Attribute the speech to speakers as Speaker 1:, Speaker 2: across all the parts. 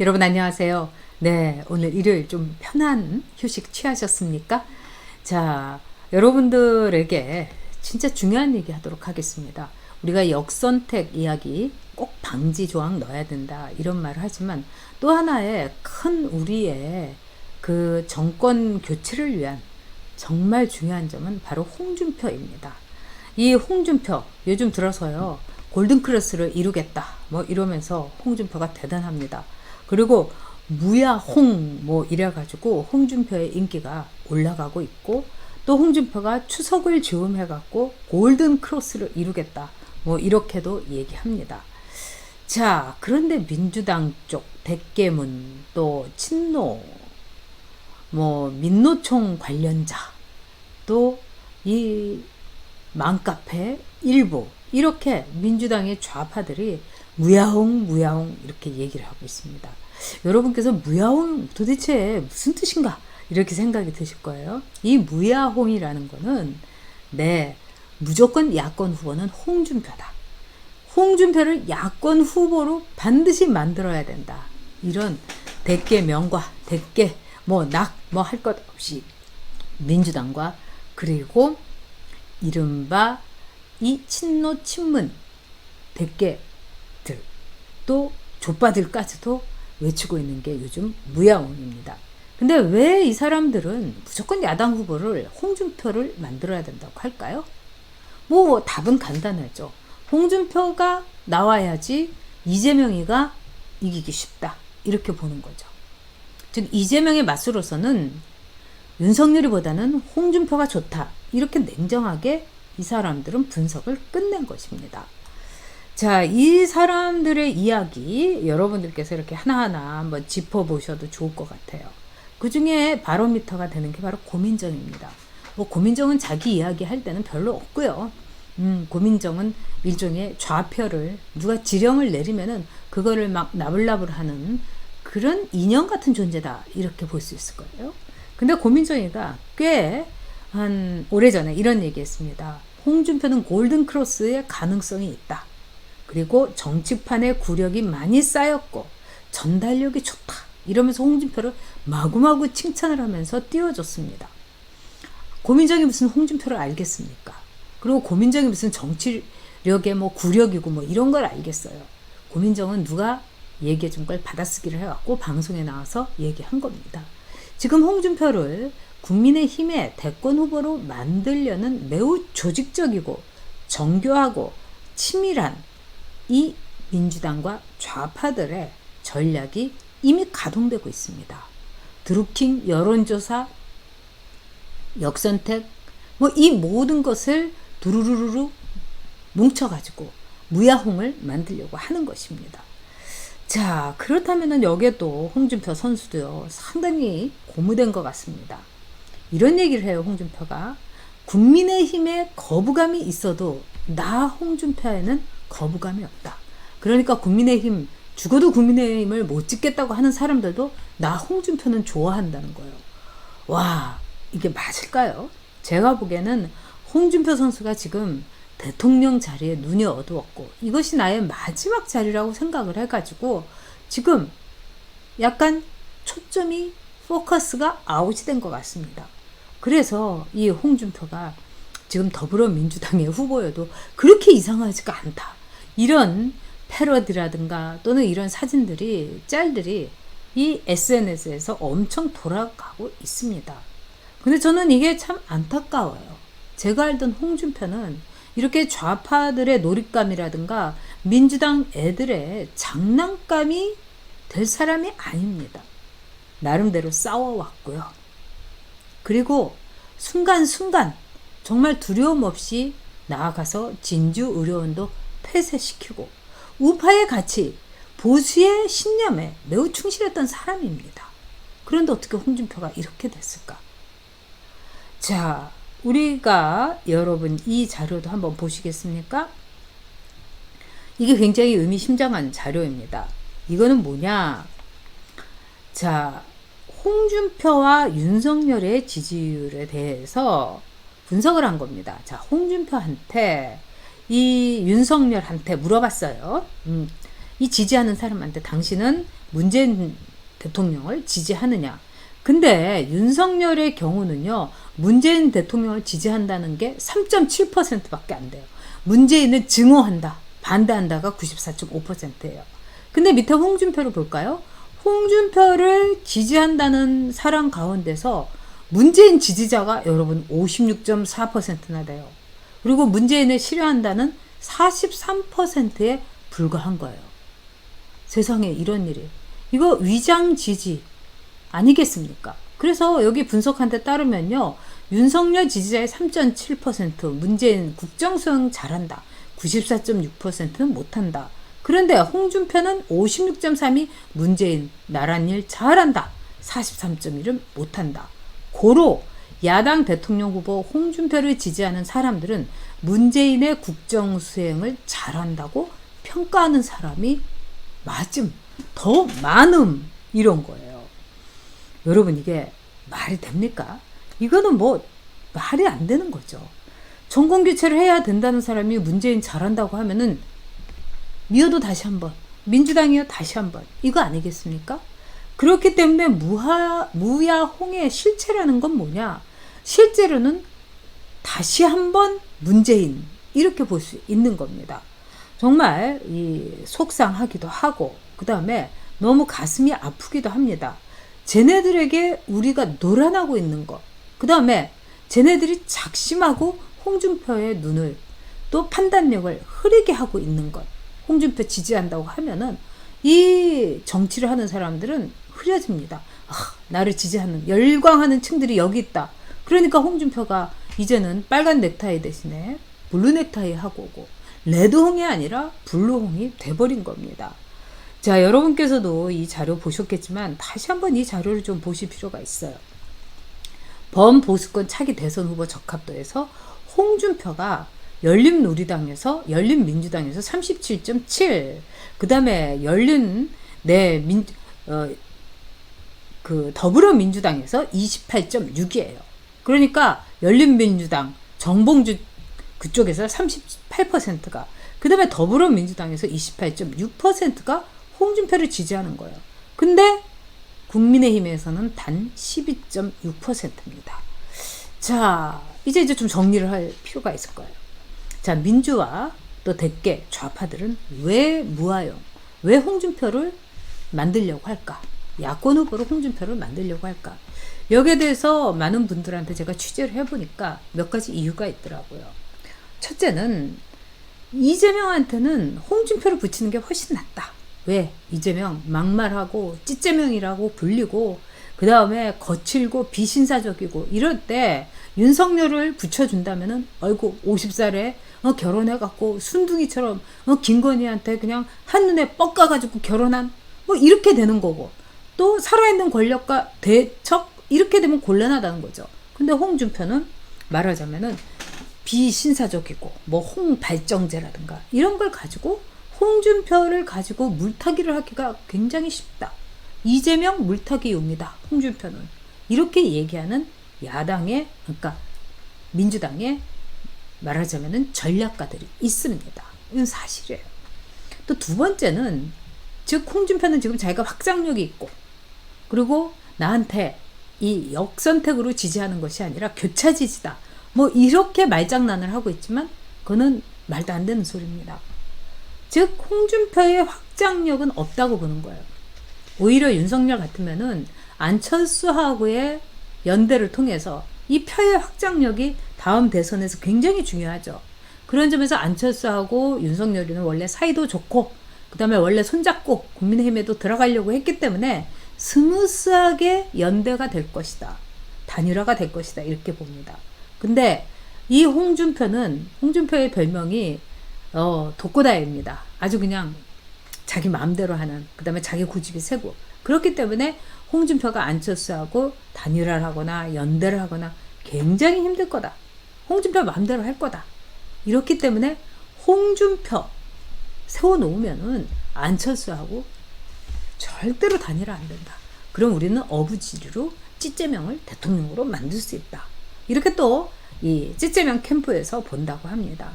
Speaker 1: 여러분 안녕하세요. 네, 오늘 일요일 좀 편한 휴식 취하셨습니까? 자, 여러분들에게 진짜 중요한 얘기 하도록 하겠습니다. 우리가 역선택 이야기 꼭 방지 조항 넣어야 된다 이런 말을 하지만 또 하나의 큰 우리의 그 정권 교체를 위한 정말 중요한 점은 바로 홍준표입니다. 이 홍준표 요즘 들어서요 골든크로스를 이루겠다 뭐 이러면서 홍준표가 대단합니다. 그리고 무야홍 뭐 이래가지고 홍준표의 인기가 올라가고 있고 또 홍준표가 추석을 즈음해갖고 골든크로스를 이루겠다 뭐 이렇게도 얘기합니다. 자, 그런데 민주당 쪽 대깨문 또 친노 뭐 민노총 관련자 또 이 맘카페 일부 이렇게 민주당의 좌파들이 무야홍 이렇게 얘기를 하고 있습니다. 여러분께서 무야홍 도대체 무슨 뜻인가 이렇게 생각이 드실 거예요. 이 무야홍이라는 거는 무조건 야권 후보는 홍준표다. 홍준표를 야권 후보로 반드시 만들어야 된다. 이런 대깨 명과 대깨 뭐 할 것 없이 민주당과 그리고 이른바 이 친노 친문 대깨들 또 족바들까지도 외치고 있는 게 요즘 무야홍입니다. 근데 왜 이 사람들은 무조건 야당 후보를 홍준표를 만들어야 된다고 할까요? 뭐 답은 간단하죠. 홍준표가 나와야지 이재명이가 이기기 쉽다 이렇게 보는 거죠. 즉 이재명의 맛으로서는 윤석열이보다는 홍준표가 좋다 이렇게 냉정하게 이 사람들은 분석을 끝낸 것입니다. 자, 이 사람들의 이야기 여러분들께서 이렇게 하나하나 한번 짚어보셔도 좋을 것 같아요. 그 중에 바로미터가 되는 게 바로 고민정입니다. 뭐 고민정은 자기 이야기 할 때는 별로 없고요. 고민정은 일종의 좌표를 누가 지령을 내리면은 그거를 막 나불나불하는 그런 인형 같은 존재다 이렇게 볼 수 있을 거예요. 근데 고민정이가 꽤 한 오래전에 이런 얘기했습니다. 홍준표는 골든크로스의 가능성이 있다. 그리고 정치판에 구력이 많이 쌓였고 전달력이 좋다. 이러면서 홍준표를 마구마구 칭찬을 하면서 띄워줬습니다. 고민정이 무슨 홍준표를 알겠습니까? 그리고 고민정이 무슨 정치력의 뭐 구력이고 뭐 이런 걸 알겠어요. 고민정은 누가 얘기해 준 걸 받아쓰기를 해갖고 방송에 나와서 얘기한 겁니다. 지금 홍준표를 국민의힘의 대권 후보로 만들려는 매우 조직적이고 정교하고 치밀한 이 민주당과 좌파들의 전략이 이미 가동되고 있습니다. 드루킹 여론조사, 역선택 뭐 이 모든 것을 두루루루 뭉쳐가지고 무야홍을 만들려고 하는 것입니다. 자, 그렇다면 여기에도 홍준표 선수도요 상당히 고무된 것 같습니다. 이런 얘기를 해요. 홍준표가 국민의힘에 거부감이 있어도 나 홍준표에는 거부감이 없다. 그러니까 국민의힘 죽어도 국민의힘을 못 찍겠다고 하는 사람들도 나 홍준표는 좋아한다는 거예요. 와, 이게 맞을까요? 제가 보기에는 홍준표 선수가 지금 대통령 자리에 눈이 어두웠고 이것이 나의 마지막 자리라고 생각을 해가지고 지금 약간 초점이 포커스가 아웃이 된 것 같습니다. 그래서 이 홍준표가 지금 더불어민주당의 후보여도 그렇게 이상하지가 않다. 이런 패러디라든가 또는 이런 사진들이 짤들이 이 SNS에서 엄청 돌아가고 있습니다. 근데 저는 이게 참 안타까워요. 제가 알던 홍준표는 이렇게 좌파들의 놀잇감이라든가 민주당 애들의 장난감이 될 사람이 아닙니다. 나름대로 싸워왔고요. 그리고 순간순간 정말 두려움 없이 나아가서 진주의료원도 폐쇄시키고 우파의 가치, 보수의 신념에 매우 충실했던 사람입니다. 그런데 어떻게 홍준표가 이렇게 됐을까? 자, 우리가 여러분 이 자료도 한번 보시겠습니까? 이게 굉장히 의미심장한 자료입니다. 이거는 뭐냐? 자, 홍준표와 윤석열의 지지율에 대해서 분석을 한 겁니다. 자, 홍준표한테 이 윤석열한테 물어봤어요. 이 지지하는 사람한테 당신은 문재인 대통령을 지지하느냐. 근데 윤석열의 경우는요, 문재인 대통령을 지지한다는 게 3.7%밖에 안 돼요. 문재인을 증오한다, 반대한다가 94.5%예요. 근데 밑에 홍준표를 볼까요? 홍준표를 지지한다는 사람 가운데서 문재인 지지자가 여러분 56.4%나 돼요. 그리고 문재인을 싫어한다는 43%에 불과한 거예요. 세상에 이런 일이. 이거 위장 지지 아니겠습니까? 그래서 여기 분석한 데 따르면요. 윤석열 지지자의 3.7%, 문재인 국정수행 잘한다. 94.6%는 못한다. 그런데 홍준표는 56.3이 문재인 나란 일 잘한다. 43.1은 못한다. 고로 야당 대통령 후보 홍준표를 지지하는 사람들은 문재인의 국정수행을 잘한다고 평가하는 사람이 맞음, 더 많음, 이런 거예요. 여러분, 이게 말이 됩니까? 이거는 뭐 말이 안 되는 거죠. 정권교체를 해야 된다는 사람이 문재인 잘한다고 하면은 미워도 다시 한번, 민주당이요 다시 한번, 이거 아니겠습니까? 그렇기 때문에 무야홍의 실체라는 건 뭐냐? 실제로는 다시 한번 문재인, 이렇게 볼 수 있는 겁니다. 정말 속상하기도 하고, 그 다음에 너무 가슴이 아프기도 합니다. 쟤네들에게 우리가 놀아나고 있는 것, 그 다음에 쟤네들이 작심하고 홍준표의 눈을, 또 판단력을 흐리게 하고 있는 것. 홍준표 지지한다고 하면은 이 정치를 하는 사람들은 흐려집니다. 나를 지지하는, 열광하는 층들이 여기 있다. 그러니까 홍준표가 이제는 빨간 넥타이 대신에 블루 넥타이 하고 오고, 레드홍이 아니라 블루홍이 돼버린 겁니다. 자, 여러분께서도 이 자료 보셨겠지만 다시 한번 이 자료를 좀 보실 필요가 있어요. 범보수권 차기 대선 후보 적합도에서 홍준표가 열린민주당에서 37.7, 그 다음에 더불어민주당에서 28.6이에요. 그러니까 열린민주당, 정봉주 그쪽에서 38%가, 그 다음에 더불어민주당에서 28.6%가 홍준표를 지지하는 거예요. 근데 국민의힘에서는 단 12.6%입니다. 자, 이제 좀 정리를 할 필요가 있을 거예요. 자, 민주화 또 대개 좌파들은 왜 무하용, 왜 홍준표를 만들려고 할까? 야권 후보로 홍준표를 만들려고 할까? 여기에 대해서 많은 분들한테 제가 취재를 해보니까 몇 가지 이유가 있더라고요. 첫째는 이재명한테는 홍준표를 붙이는 게 훨씬 낫다. 왜? 이재명 막말하고 찌재명이라고 불리고, 그 다음에 거칠고 비신사적이고, 이럴 때 윤석열을 붙여준다면은 어이구 50살에 결혼해갖고 순둥이처럼 김건희한테 그냥 한눈에 뻑가가지고 결혼한 뭐 이렇게 되는 거고, 또 살아있는 권력과 대척 이렇게 되면 곤란하다는 거죠. 근데 홍준표는 말하자면은 비신사적이고 뭐 홍발정제라든가 이런 걸 가지고 홍준표를 가지고 물타기를 하기가 굉장히 쉽다. 이재명 물타기용이다. 홍준표는. 이렇게 얘기하는 야당의, 그러니까 민주당의 말하자면은 전략가들이 있습니다. 이건 사실이에요. 또 두 번째는, 즉 홍준표는 지금 자기가 확장력이 있고, 그리고 나한테 이 역선택으로 지지하는 것이 아니라 교차 지지다. 뭐 이렇게 말장난을 하고 있지만 그거는 말도 안 되는 소리입니다. 즉 홍준표의 확장력은 없다고 보는 거예요. 오히려 윤석열 같으면은 안철수하고의 연대를 통해서 이 표의 확장력이 다음 대선에서 굉장히 중요하죠. 그런 점에서 안철수하고 윤석열이는 원래 사이도 좋고, 그 다음에 원래 손잡고 국민의힘에도 들어가려고 했기 때문에 스무스하게 연대가 될 것이다. 단일화가 될 것이다. 이렇게 봅니다. 근데 이 홍준표의 별명이 독고다이입니다. 아주 그냥 자기 마음대로 하는, 그 다음에 자기 고집이 세고, 그렇기 때문에 홍준표가 안철수하고 단일화를 하거나 연대를 하거나 굉장히 힘들 거다. 홍준표 마음대로 할 거다. 이렇기 때문에 홍준표 세워놓으면은 안철수하고 절대로 단일화 안 된다. 그럼 우리는 어부지리로 찌재명을 대통령으로 만들 수 있다. 이렇게 또 이 찌재명 캠프에서 본다고 합니다.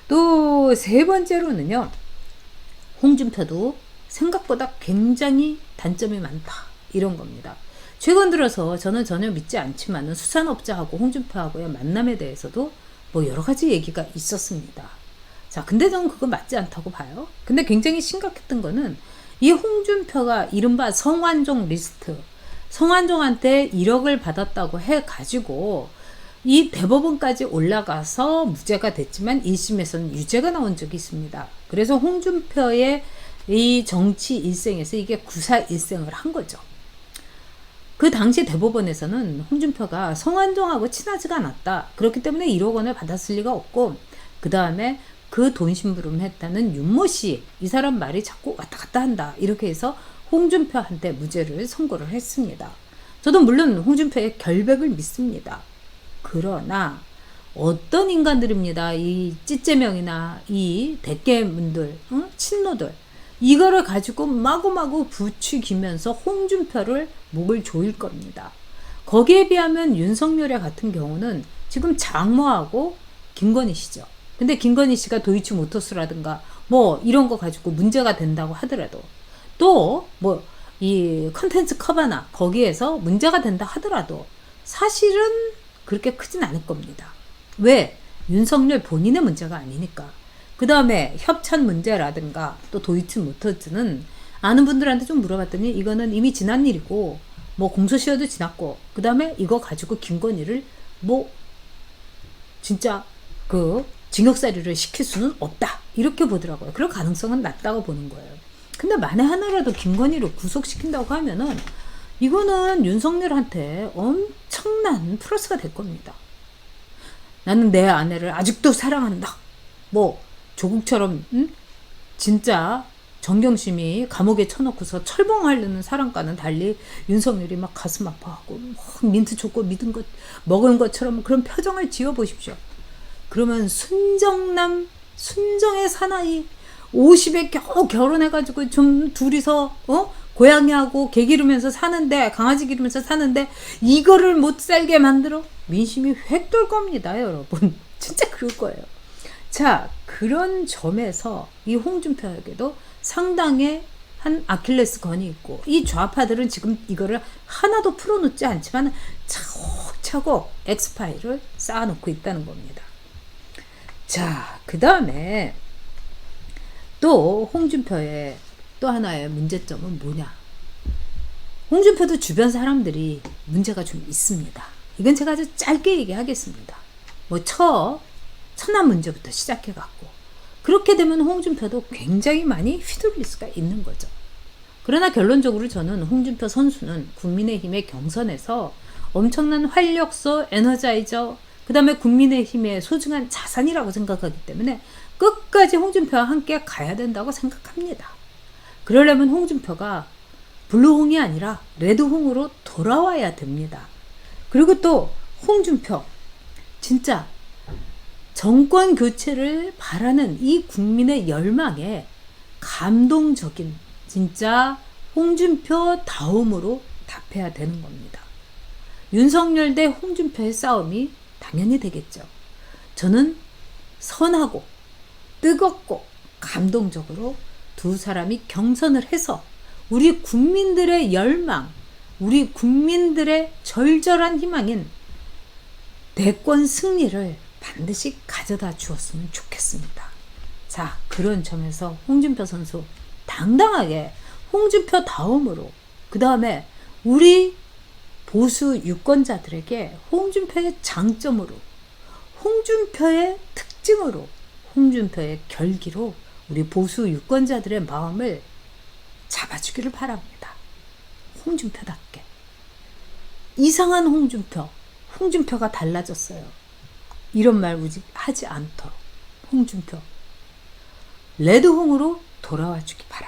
Speaker 1: 또 세 번째로는요, 홍준표도 생각보다 굉장히 단점이 많다. 이런 겁니다. 최근 들어서 저는 전혀 믿지 않지만 수산업자하고 홍준표하고의 만남에 대해서도 뭐 여러 가지 얘기가 있었습니다. 자, 근데 저는 그거 맞지 않다고 봐요. 근데 굉장히 심각했던 거는 이 홍준표가 이른바 성완종 리스트, 성완종한테 1억을 받았다고 해가지고 이 대법원까지 올라가서 무죄가 됐지만 1심에서는 유죄가 나온 적이 있습니다. 그래서 홍준표의 이 정치 일생에서 이게 구사 일생을 한 거죠. 그 당시 대법원에서는 홍준표가 성완종하고 친하지가 않았다. 그렇기 때문에 1억 원을 받았을 리가 없고, 그 다음에 그 돈 심부름했다는 윤모 씨, 이 사람 말이 자꾸 왔다 갔다 한다. 이렇게 해서 홍준표한테 무죄를 선고를 했습니다. 저도 물론 홍준표의 결백을 믿습니다. 그러나 어떤 인간들입니다. 이 찌째명이나 이 대깨문들, 친노들, 이거를 가지고 마구마구 부추기면서 홍준표를 목을 조일 겁니다. 거기에 비하면 윤석열 같은 경우는 지금 장모하고 김건희 씨죠. 근데 김건희 씨가 도이치모터스라든가 뭐 이런 거 가지고 문제가 된다고 하더라도, 또 뭐 이 컨텐츠 커바나 거기에서 문제가 된다 하더라도 사실은 그렇게 크진 않을 겁니다. 왜? 윤석열 본인의 문제가 아니니까. 그 다음에 협찬 문제라든가 또 도이치모터스는 아는 분들한테 좀 물어봤더니 이거는 이미 지난 일이고 뭐 공소시효도 지났고, 그 다음에 이거 가지고 김건희를 뭐 진짜 그 징역살이를 시킬 수는 없다, 이렇게 보더라고요. 그럴 가능성은 낮다고 보는 거예요. 근데 만에 하나라도 김건희를 구속시킨다고 하면은 이거는 윤석열한테 엄청난 플러스가 될 겁니다. 나는 내 아내를 아직도 사랑한다. 뭐 조국처럼 진짜 정경심이 감옥에 쳐놓고서 철봉하려는 사람과는 달리 윤석열이 막 가슴 아파하고 막 민트 초코 믿은 것 먹은 것처럼 그런 표정을 지어 보십시오. 그러면 순정남, 순정의 사나이 50에 겨우 결혼해가지고 좀 둘이서 고양이하고 개 기르면서 사는데, 강아지 기르면서 사는데 이거를 못 살게 만들어? 민심이 획 돌 겁니다, 여러분. 진짜 그럴 거예요. 자, 그런 점에서 이 홍준표에게도 상당히 한 아킬레스건이 있고, 이 좌파들은 지금 이거를 하나도 풀어놓지 않지만 차곡차곡 엑스파일을 쌓아놓고 있다는 겁니다. 자, 그 다음에 또 홍준표의 또 하나의 문제점은 뭐냐? 홍준표도 주변 사람들이 문제가 좀 있습니다. 이건 제가 아주 짧게 얘기하겠습니다. 뭐 천안 문제부터 시작해갖고, 그렇게 되면 홍준표도 굉장히 많이 휘둘릴 수가 있는 거죠. 그러나 결론적으로 저는 홍준표 선수는 국민의힘의 경선에서 엄청난 활력소, 에너자이저, 그 다음에 국민의힘의 소중한 자산이라고 생각하기 때문에 끝까지 홍준표와 함께 가야 된다고 생각합니다. 그러려면 홍준표가 블루홍이 아니라 레드홍으로 돌아와야 됩니다. 그리고 또 홍준표, 진짜 정권 교체를 바라는 이 국민의 열망에 감동적인 진짜 홍준표 다음으로 답해야 되는 겁니다. 윤석열 대 홍준표의 싸움이 당연히 되겠죠. 저는 선하고 뜨겁고 감동적으로 두 사람이 경선을 해서 우리 국민들의 열망, 우리 국민들의 절절한 희망인 대권 승리를 반드시 가져다 주었으면 좋겠습니다. 자, 그런 점에서 홍준표 선수 당당하게 홍준표 다음으로, 그 다음에 우리 보수 유권자들에게 홍준표의 장점으로, 홍준표의 특징으로, 홍준표의 결기로 우리 보수 유권자들의 마음을 잡아주기를 바랍니다. 홍준표답게. 이상한 홍준표, 홍준표가 달라졌어요. 이런 말 하지 않도록 홍준표 레드홍으로 돌아와 주기 바랍니다.